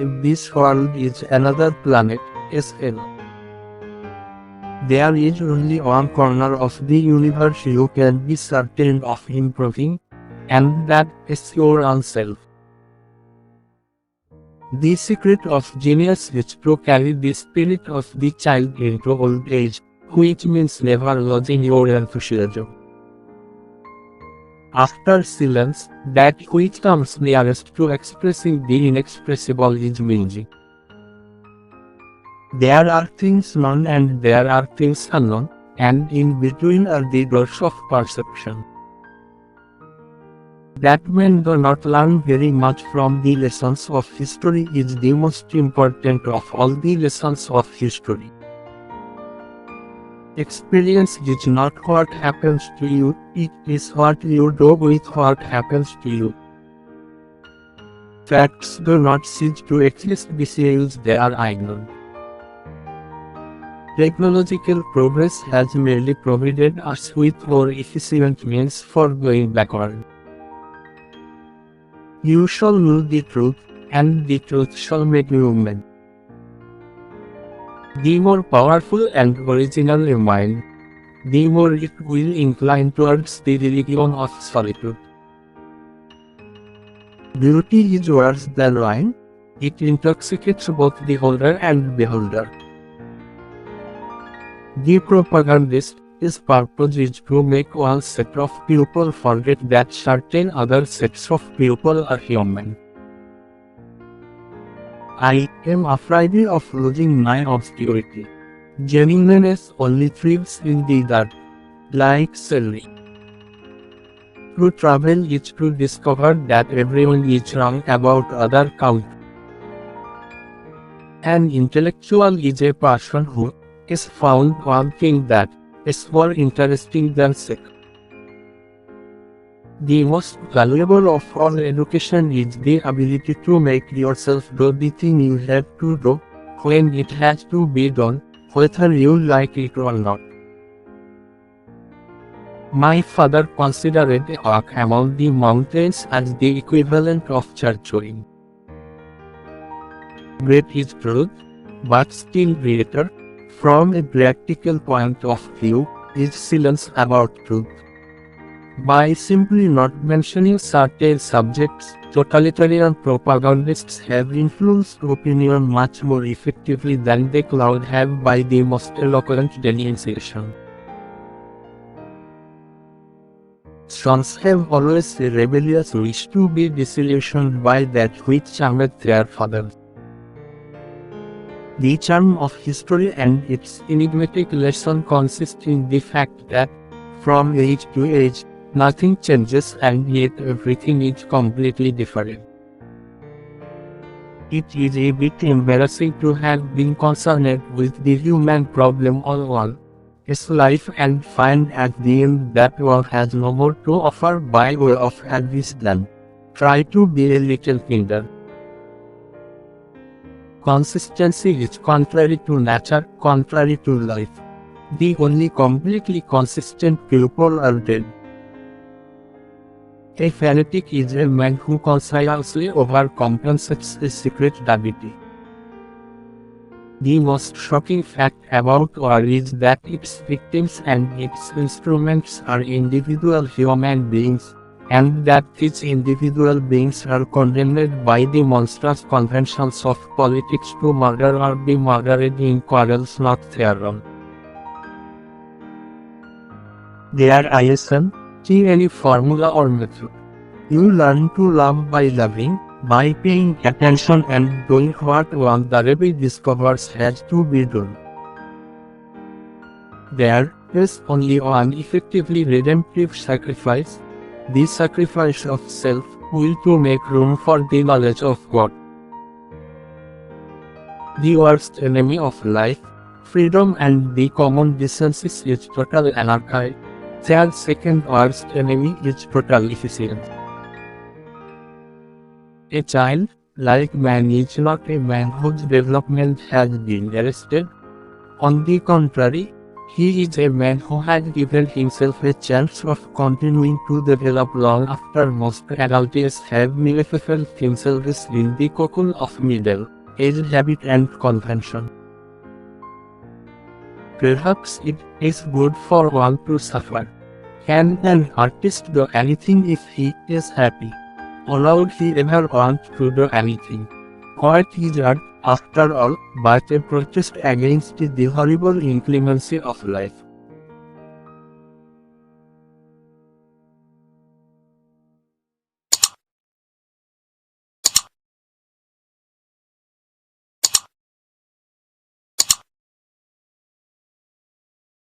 if this world is another planet, SL. There is only one corner of the universe you can be certain of improving, and that is your own self. The secret of genius is to carry the spirit of the child into old age, which means never losing your enthusiasm. After silence, that which comes nearest to expressing the inexpressible is music. There are things known and there are things unknown, and in between are the doors of perception. That men do not learn very much from the lessons of history is the most important of all the lessons of history. Experience is not what happens to you, it is what you do with what happens to you. Facts do not cease to exist because they are ignored. Technological progress has merely provided us with more efficient means for going backward. You shall know the truth, and the truth shall make you mad. The more powerful and original a mind, the more it will incline towards the religion of solitude. Beauty is worse than wine, it intoxicates both the holder and beholder. The propagandist, his purpose is to make one set of people forget that certain other sets of people are human. I am afraid of losing my obscurity. Genuineness only thrives in the dark, like celery. To travel is to discover that everyone is wrong about other count. An intellectual is a person who is found one thing that is more interesting than sex. The most valuable of all education is the ability to make yourself do the thing you have to do, when it has to be done, whether you like it or not. My father considered a walk among the mountains as the equivalent of church-going. Great is truth, but still greater, from a practical point of view, is silence about truth. By simply not mentioning certain subjects, totalitarian propagandists have influenced opinion much more effectively than they could have by the most eloquent denunciation. Sons have always a rebellious wish to be disillusioned by that which charmed their fathers. The charm of history and its enigmatic lesson consists in the fact that, from age to age, nothing changes and yet everything is completely different. It is a bit embarrassing to have been concerned with the human problem all its life and find at the end that one has no more to offer by way of advice than try to be a little kinder. Consistency is contrary to nature, contrary to life. The only completely consistent people are dead. A fanatic is a man who consciously overcompensates a secret diabetes. The most shocking fact about war is that its victims and its instruments are individual human beings, and that these individual beings are condemned by the monstrous conventions of politics to murder or be murdered in quarrels not their own. There isn't any formula or method. You learn to love by loving, by paying attention and doing what one therapy discovers has to be done. There is only one effectively redemptive sacrifice, the sacrifice of self-will to make room for the knowledge of God. The worst enemy of life, freedom and the common decencies is total anarchy. Their second worst enemy is total efficiency. A child, like man, is not a man whose development has been arrested. On the contrary, He is a man who has given himself a chance of continuing to develop long after most adults have felt themselves in the cocoon of middle-aged habit and convention. Perhaps it is good for one to suffer. Can an artist do anything if he is happy? Or would he ever want to do anything? What is art, after all, but a protest against the horrible inclemency of life?